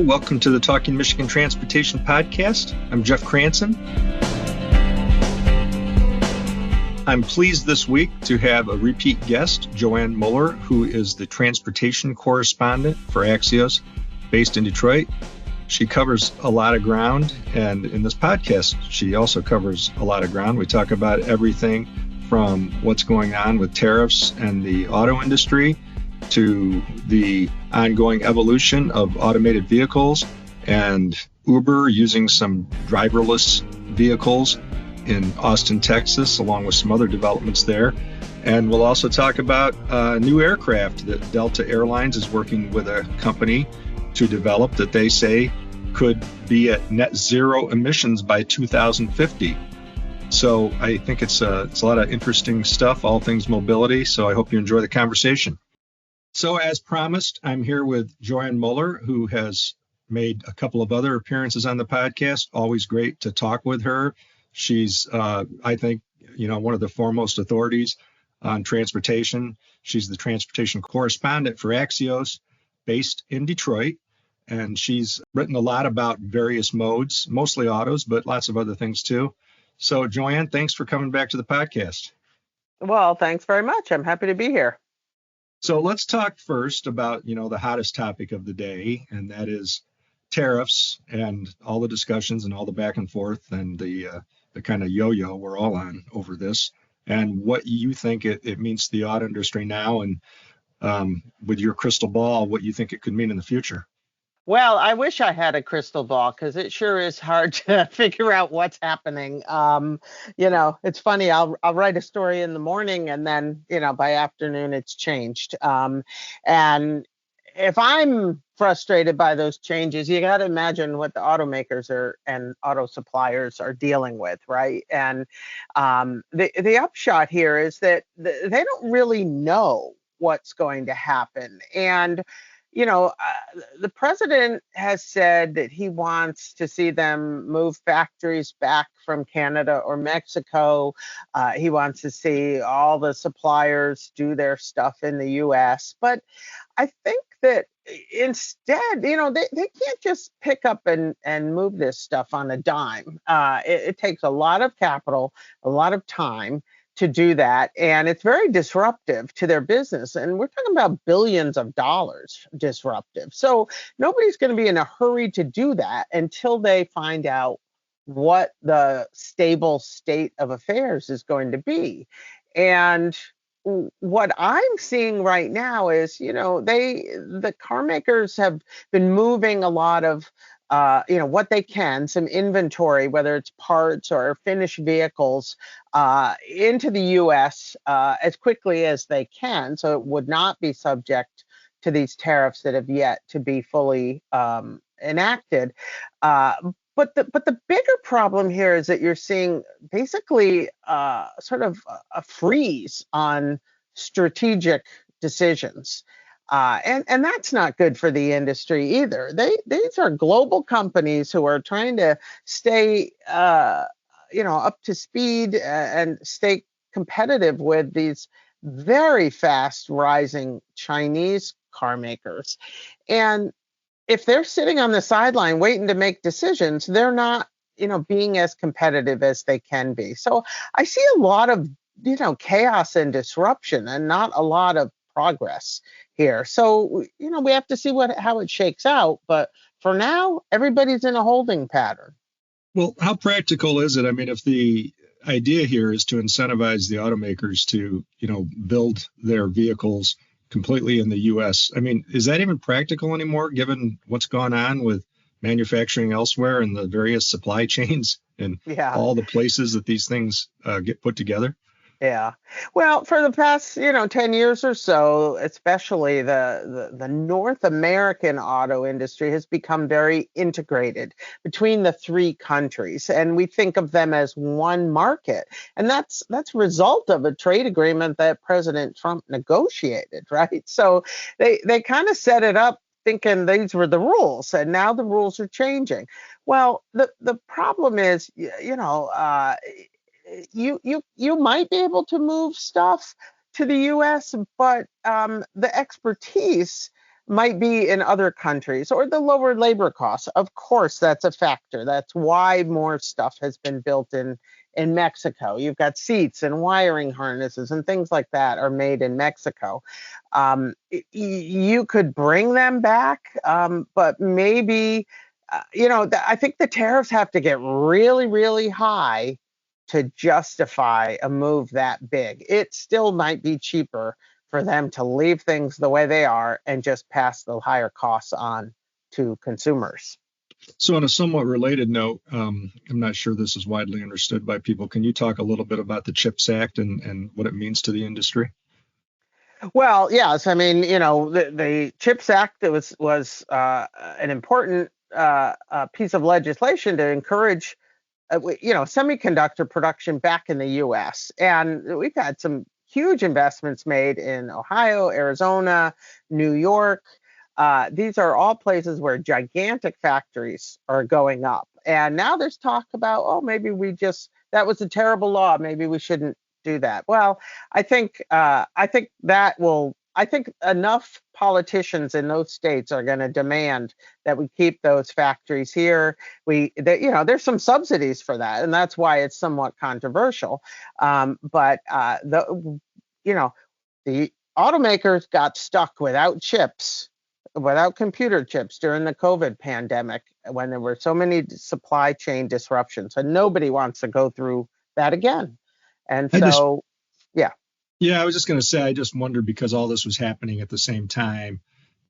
Welcome to the Talking Michigan Transportation Podcast. I'm Jeff Cranston. I'm pleased this week to have a repeat guest, Joanne Muller, who is the transportation correspondent for Axios, based in Detroit. She covers a lot of ground, and in this podcast, she also covers a lot of ground. We talk about everything from what's going on with tariffs and the auto industry to the ongoing evolution of automated vehicles and Uber using some driverless vehicles in Austin, Texas, along with some other developments there. And we'll also talk about new aircraft that Delta Airlines is working with a company to develop that they say could be at net zero emissions by 2050. So I think it's a lot of interesting stuff, all things mobility. So I hope you enjoy the conversation. So as promised, I'm here with Joanne Muller, who has made a couple of other appearances on the podcast. Always great to talk with her. She's, I think, one of the foremost authorities on transportation. She's the transportation correspondent for Axios, based in Detroit. And she's written a lot about various modes, mostly autos, but lots of other things too. So Joanne, thanks for coming back to the podcast. Well, thanks very much. I'm happy to be here. So let's talk first about, the hottest topic of the day, and that is tariffs and all the discussions and all the back and forth and the kind of yo-yo we're all on over this, and what you think it means to the auto industry now, and with your crystal ball, what you think it could mean in the future. Well, I wish I had a crystal ball because it sure is hard to figure out what's happening. It's funny. I'll write a story in the morning and then, by afternoon it's changed. And if I'm frustrated by those changes, you got to imagine what the automakers and auto suppliers are dealing with, right? And the upshot here is that they don't really know what's going to happen. And the president has said that he wants to see them move factories back from Canada or Mexico. He wants to see all the suppliers do their stuff in the U.S. But I think that instead, they can't just pick up and move this stuff on a dime. It takes a lot of capital, a lot of time to do that. And it's very disruptive to their business. And we're talking about billions of dollars disruptive. So nobody's going to be in a hurry to do that until they find out what the stable state of affairs is going to be. And what I'm seeing right now is, the car makers have been moving a lot of what they can, some inventory, whether it's parts or finished vehicles, into the U.S. As quickly as they can, so it would not be subject to these tariffs that have yet to be fully enacted. But the bigger problem here is that you're seeing basically sort of a freeze on strategic decisions. And that's not good for the industry either. These are global companies who are trying to stay, up to speed and stay competitive with these very fast rising Chinese car makers. And if they're sitting on the sideline waiting to make decisions, they're not, being as competitive as they can be. So I see a lot of, chaos and disruption and not a lot of progress here. So, we have to see how it shakes out. But for now, everybody's in a holding pattern. Well, how practical is it? I mean, if the idea here is to incentivize the automakers to, build their vehicles completely in the U.S., I mean, is that even practical anymore, given what's gone on with manufacturing elsewhere and the various supply chains and all the places that these things get put together? Yeah. Well, for the past, 10 years or so, especially the North American auto industry has become very integrated between the three countries. And we think of them as one market. And that's a result of a trade agreement that President Trump negotiated, right? So they kind of set it up thinking these were the rules, and now the rules are changing. Well, the problem is, you might be able to move stuff to the U.S., but the expertise might be in other countries, or the lower labor costs. Of course, that's a factor. That's why more stuff has been built in Mexico. You've got seats and wiring harnesses and things like that are made in Mexico. You could bring them back, but maybe, I think the tariffs have to get really, really high to justify a move that big. It still might be cheaper for them to leave things the way they are and just pass the higher costs on to consumers. So, on a somewhat related note, I'm not sure this is widely understood by people. Can you talk a little bit about the CHIPS Act and what it means to the industry? Well, yes. I mean, the CHIPS Act was an important piece of legislation to encourage, semiconductor production back in the U.S. And we've had some huge investments made in Ohio, Arizona, New York. These are all places where gigantic factories are going up. And now there's talk about, oh, maybe that was a terrible law. Maybe we shouldn't do that. Well, I think enough politicians in those states are going to demand that we keep those factories here. There's some subsidies for that, and that's why it's somewhat controversial. But the automakers got stuck without computer chips during the COVID pandemic when there were so many supply chain disruptions, and nobody wants to go through that again. And so, yeah. Yeah, I was just going to say, I just wondered because all this was happening at the same time,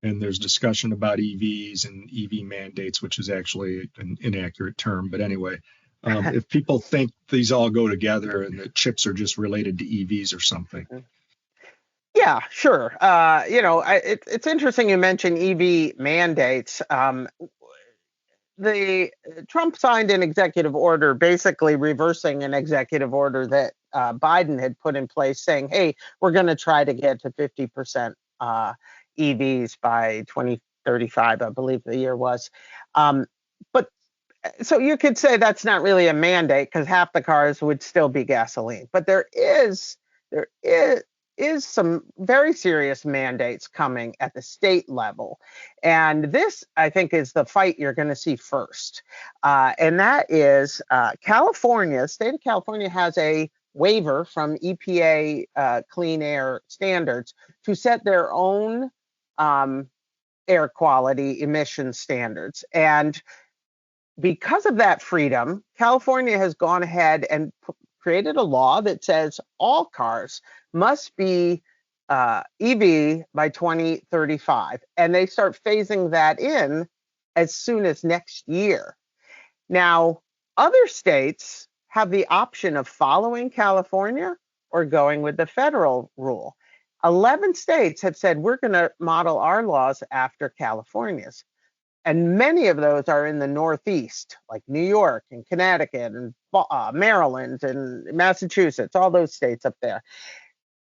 and there's discussion about EVs and EV mandates, which is actually an inaccurate term. But anyway, if people think these all go together and the chips are just related to EVs or something. Yeah, sure. It's interesting you mentioned EV mandates. Trump signed an executive order basically reversing an executive order that Biden had put in place saying, hey, we're going to try to get to 50% EVs by 2035, I believe the year was. But so you could say that's not really a mandate because half the cars would still be gasoline. But there is some very serious mandates coming at the state level. And this, I think, is the fight you're going to see first. And that is California. The state of California has a waiver from EPA clean air standards to set their own air quality emission standards. And because of that freedom, California has gone ahead and created a law that says all cars must be EV by 2035. And they start phasing that in as soon as next year. Now, other states have the option of following California or going with the federal rule. 11 states have said we're going to model our laws after California's. And many of those are in the Northeast, like New York and Connecticut and Maryland and Massachusetts, all those states up there.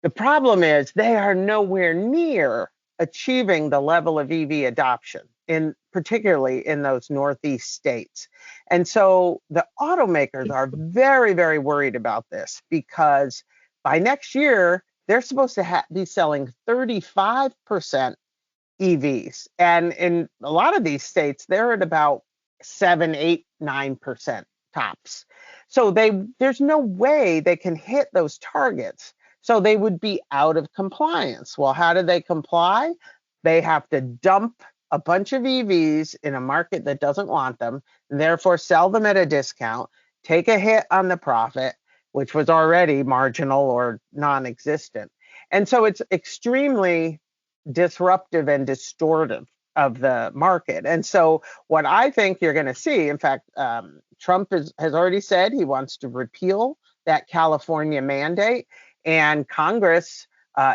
The problem is they are nowhere near achieving the level of EV adoption, particularly in those Northeast states. And so the automakers are very, very worried about this because by next year, they're supposed to be selling 35% EVs. And in a lot of these states, they're at about 7, 8, 9% tops. So there's no way they can hit those targets. So they would be out of compliance. Well, how do they comply? They have to dump a bunch of EVs in a market that doesn't want them, and therefore sell them at a discount, take a hit on the profit, which was already marginal or non-existent. And so it's extremely disruptive and distortive of the market. And so what I think you're going to see, in fact, Trump has already said he wants to repeal that California mandate, and Congress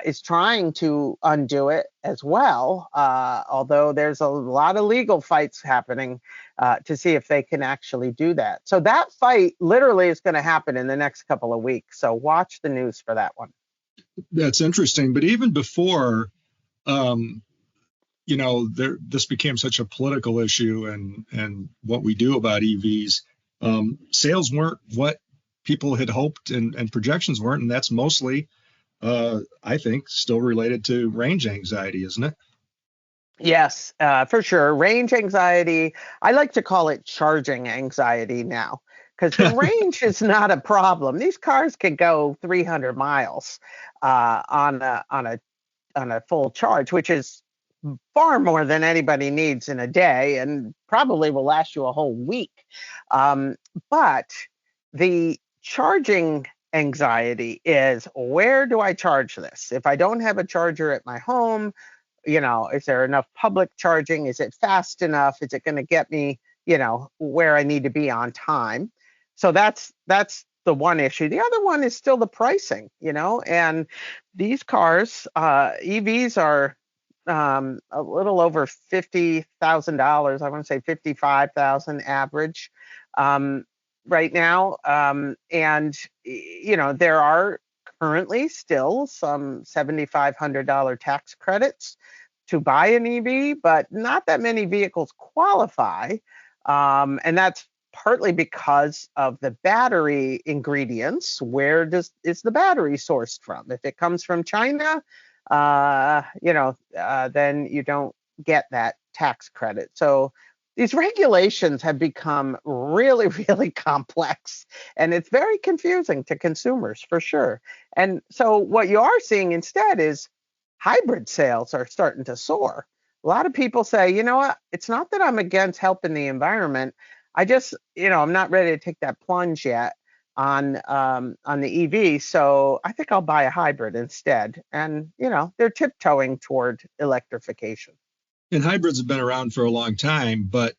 is trying to undo it as well, although there's a lot of legal fights happening to see if they can actually do that. So that fight literally is going to happen in the next couple of weeks. So watch the news for that one. That's interesting. But even before, this became such a political issue and what we do about EVs, sales weren't what people had hoped and projections weren't. And that's mostly, I think, still related to range anxiety, isn't it? Yes, for sure. Range anxiety, I like to call it charging anxiety now, because the range is not a problem. These cars can go 300 miles on a full charge, which is far more than anybody needs in a day, and probably will last you a whole week. Um, but the charging anxiety is, where do I charge this? If I don't have a charger at my home, is there enough public charging? Is it fast enough? Is it going to get me, where I need to be on time? So that's the one issue. The other one is still the pricing, and these cars, EVs are a little over $50,000. I want to say 55,000 average um, right now. And there are currently still some $7,500 tax credits to buy an EV, but not that many vehicles qualify. And that's partly because of the battery ingredients. Is the battery sourced from? If it comes from China, then you don't get that tax credit. So these regulations have become really, really complex, and it's very confusing to consumers for sure. And so what you are seeing instead is hybrid sales are starting to soar. A lot of people say, you know what, it's not that I'm against helping the environment. I just, I'm not ready to take that plunge yet on the EV, so I think I'll buy a hybrid instead. And they're tiptoeing toward electrification. And hybrids have been around for a long time, but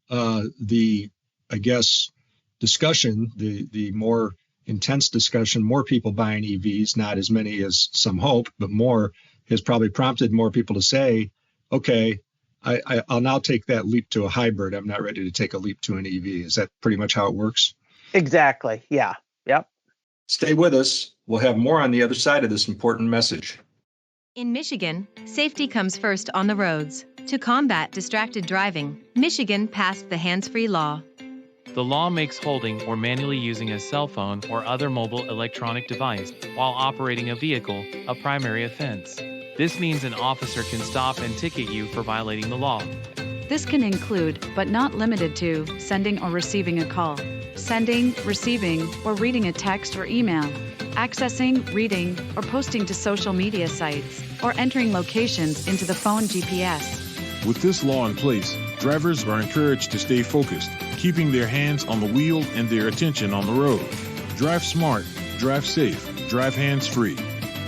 the, I guess, discussion, the more intense discussion, more people buying EVs, not as many as some hope, but more, has probably prompted more people to say, okay, I'll now take that leap to a hybrid. I'm not ready to take a leap to an EV. Is that pretty much how it works? Exactly. Yeah. Yep. Stay with us. We'll have more on the other side of this important message. In Michigan, safety comes first on the roads. To combat distracted driving, Michigan passed the hands-free law. The law makes holding or manually using a cell phone or other mobile electronic device while operating a vehicle a primary offense. This means an officer can stop and ticket you for violating the law. This can include, but not limited to, sending or receiving a call, sending, receiving, or reading a text or email, accessing, reading, or posting to social media sites, or entering locations into the phone GPS. With this law in place, drivers are encouraged to stay focused, keeping their hands on the wheel and their attention on the road. Drive smart, drive safe, drive hands-free.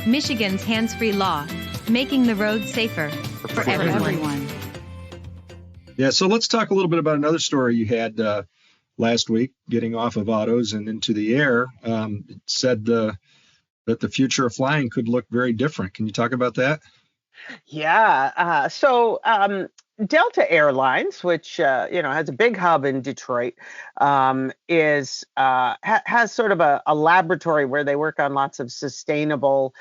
Michigan's hands-free law, making the road safer for everyone. Yeah, so let's talk a little bit about another story you had last week, getting off of autos and into the air. It said that the future of flying could look very different. Can you talk about that? Yeah. So Delta Airlines, which has a big hub in Detroit, has sort of a laboratory where they work on lots of sustainable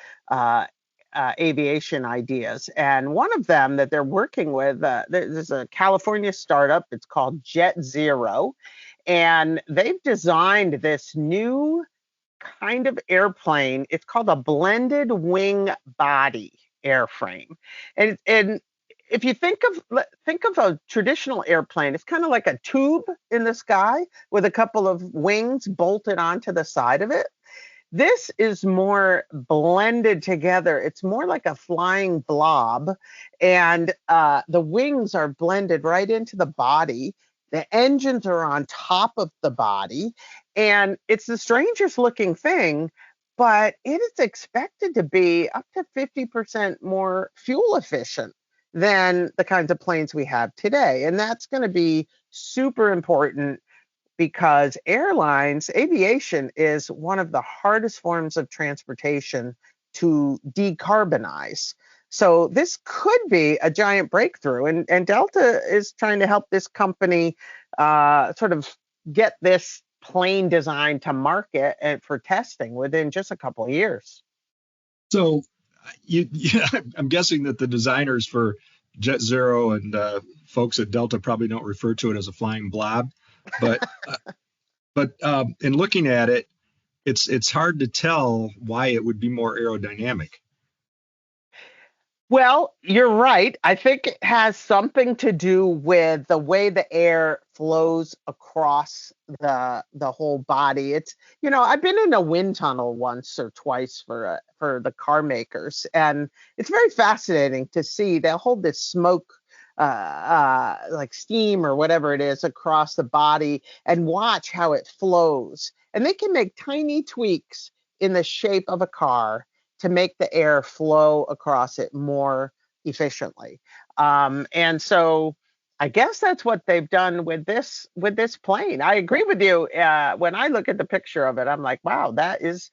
aviation ideas. And one of them that they're working with, there's a California startup. It's called Jet Zero, and they've designed this new kind of airplane. It's called a blended wing body airframe. And if you think of a traditional airplane, it's kind of like a tube in the sky with a couple of wings bolted onto the side of it. This is more blended together. It's more like a flying blob, and the wings are blended right into the body. The engines are on top of the body, and it's the strangest looking thing, but it is expected to be up to 50% more fuel efficient than the kinds of planes we have today. And that's going to be super important because aviation is one of the hardest forms of transportation to decarbonize. So this could be a giant breakthrough. And Delta is trying to help this company sort of get this plane design to market and for testing within just a couple of years. So I'm guessing that the designers for Jet Zero and folks at Delta probably don't refer to it as a flying blob. But in looking at it, it's hard to tell why it would be more aerodynamic. Well, you're right. I think it has something to do with the way the air flows across the whole body. I've been in a wind tunnel once or twice for the car makers, and it's very fascinating to see. They'll hold this smoke, like steam or whatever it is, across the body, and watch how it flows. And they can make tiny tweaks in the shape of a car to make the air flow across it more efficiently. And so I guess that's what they've done with this plane. I agree with you. When I look at the picture of it, I'm like, wow, that is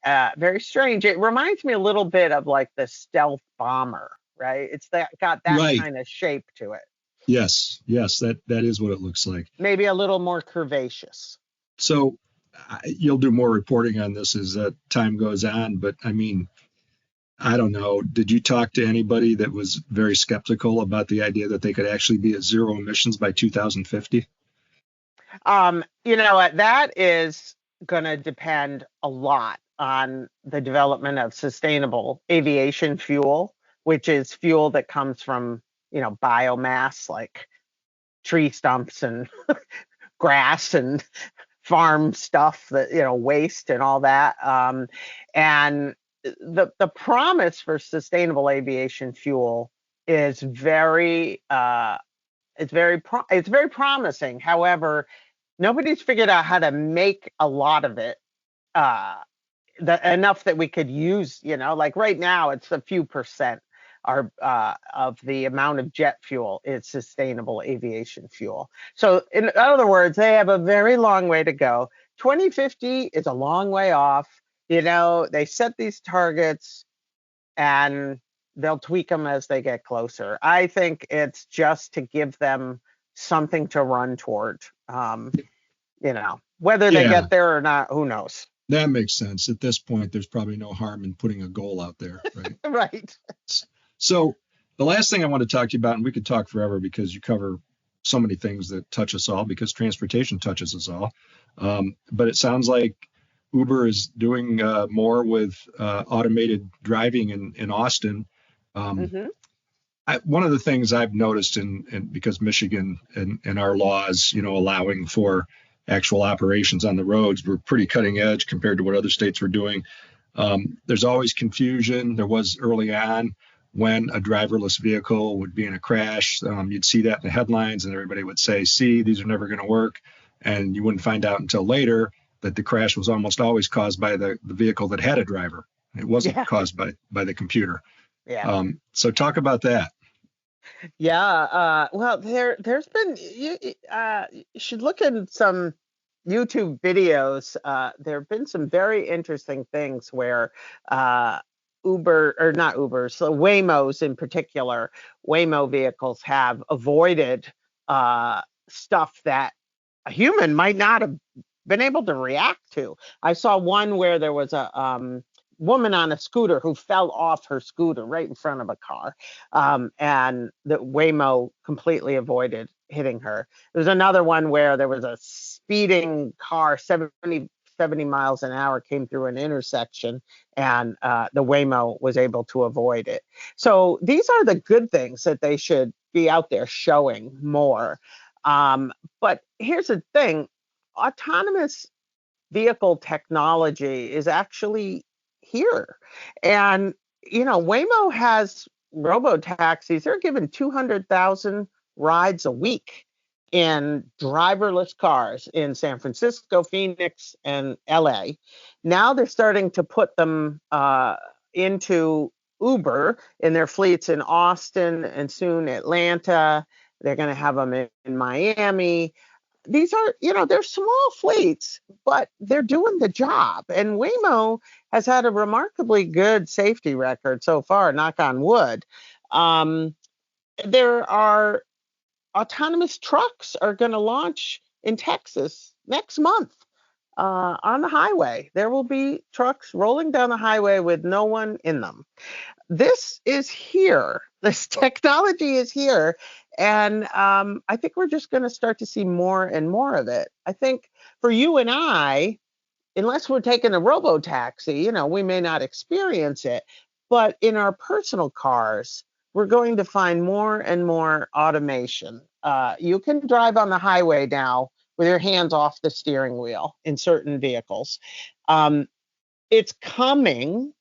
very strange. It reminds me a little bit of like the stealth bomber, right? It's got that Right. kind of shape to it. Yes. Yes. That is what it looks like. Maybe a little more curvaceous. So you'll do more reporting on this as time goes on, but I mean, I don't know. Did you talk to anybody that was very skeptical about the idea that they could actually be at zero emissions by 2050? That is going to depend a lot on the development of sustainable aviation fuel, which is fuel that comes from, biomass like tree stumps and grass and farm stuff that, waste and all that. And the promise for sustainable aviation fuel is very promising. However, nobody's figured out how to make a lot of it uh enough that we could use, like right now it's a few percent of the amount of jet fuel is sustainable aviation fuel. So in other words, they have a very long way to go. 2050 is a long way off. They set these targets and they'll tweak them as they get closer. I think it's just to give them something to run toward. Whether they Yeah. get there or not, who knows? That makes sense. At this point, there's probably no harm in putting a goal out there, right? Right. So the last thing I want to talk to you about, and we could talk forever because you cover so many things that touch us all, because transportation touches us all. But it sounds like Uber is doing more with automated driving in Austin. Hmm. One of the things I've noticed because Michigan and our laws, allowing for actual operations on the roads, we're pretty cutting edge compared to what other states were doing. There's always confusion. There was early on when a driverless vehicle would be in a crash. You'd see that in the headlines and everybody would say, see, these are never going to work. And you wouldn't find out until later that the crash was almost always caused by the vehicle that had a driver. It wasn't caused by the computer. Yeah. So talk about that. Yeah. Well, there's been you should look at some YouTube videos. There have been some very interesting things where Uber, or not Uber, so Waymos in particular, Waymo vehicles have avoided stuff that a human might not have been able to react to. I saw one where there was a woman on a scooter who fell off her scooter right in front of a car, and the Waymo completely avoided hitting her. There's another one where there was a speeding car, 70 miles an hour, came through an intersection, and the Waymo was able to avoid it. So these are the good things that they should be out there showing more. But here's the thing: autonomous vehicle technology is actually here. And, Waymo has robo taxis. They're given 200,000 rides a week in driverless cars in San Francisco, Phoenix, and LA. Now they're starting to put them into Uber in their fleets in Austin and soon Atlanta. They're going to have them in Miami. These are, they're small fleets, but they're doing the job. And Waymo has had a remarkably good safety record so far, knock on wood. There are autonomous trucks are going to launch in Texas next month on the highway. There will be trucks rolling down the highway with no one in them. This is here. This technology is here. And I think we're just going to start to see more and more of it. I think for you and I, unless we're taking a robo taxi, we may not experience it. But in our personal cars, we're going to find more and more automation. You can drive on the highway now with your hands off the steering wheel in certain vehicles. It's coming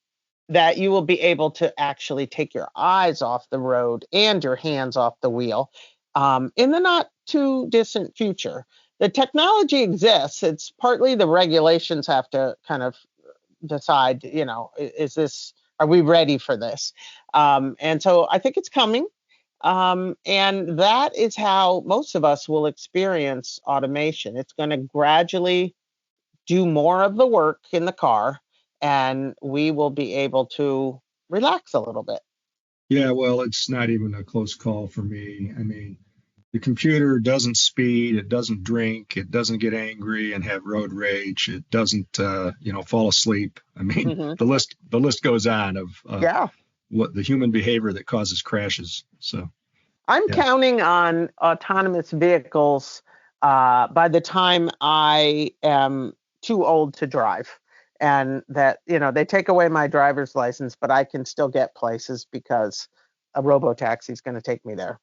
that you will be able to actually take your eyes off the road and your hands off the wheel in the not too distant future. The technology exists. It's partly the regulations have to kind of decide, are we ready for this? And so I think it's coming. And that is how most of us will experience automation. It's going to gradually do more of the work in the car, and we will be able to relax a little bit. Yeah, well, it's not even a close call for me. I mean, the computer doesn't speed, it doesn't drink, it doesn't get angry and have road rage, it doesn't, fall asleep. I mean, the list goes on of what the human behavior that causes crashes. So I'm counting on autonomous vehicles by the time I am too old to drive, and that, they take away my driver's license, but I can still get places because a robo-taxi is going to take me there.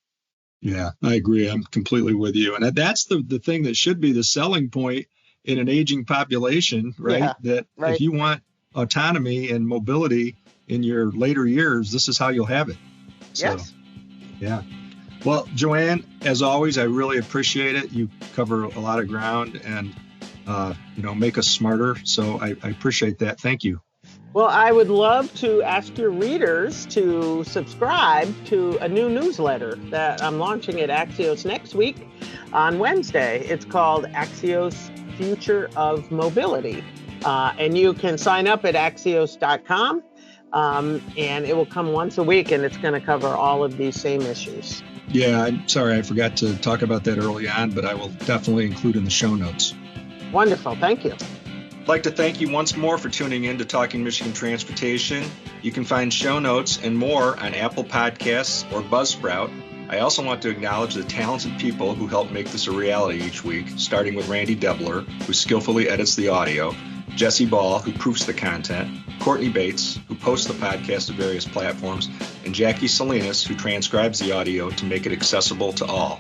Yeah, I agree. I'm completely with you. And that's the thing that should be the selling point in an aging population, right? Yeah, that right. If you want autonomy and mobility in your later years, this is how you'll have it. So, yes. Yeah. Well, Joanne, as always, I really appreciate it. You cover a lot of ground and, make us smarter. So I appreciate that. Thank you. Well, I would love to ask your readers to subscribe to a new newsletter that I'm launching at Axios next week on Wednesday. It's called Axios Future of Mobility. And you can sign up at axios.com, and it will come once a week, and it's going to cover all of these same issues. Yeah, I'm sorry I forgot to talk about that early on, but I will definitely include in the show notes. Wonderful. Thank you. I'd like to thank you once more for tuning in to Talking Michigan Transportation. You can find show notes and more on Apple Podcasts or Buzzsprout. I also want to acknowledge the talented people who help make this a reality each week, starting with Randy Debler, who skillfully edits the audio, Jesse Ball, who proofs the content, Courtney Bates, who posts the podcast to various platforms, and Jackie Salinas, who transcribes the audio to make it accessible to all.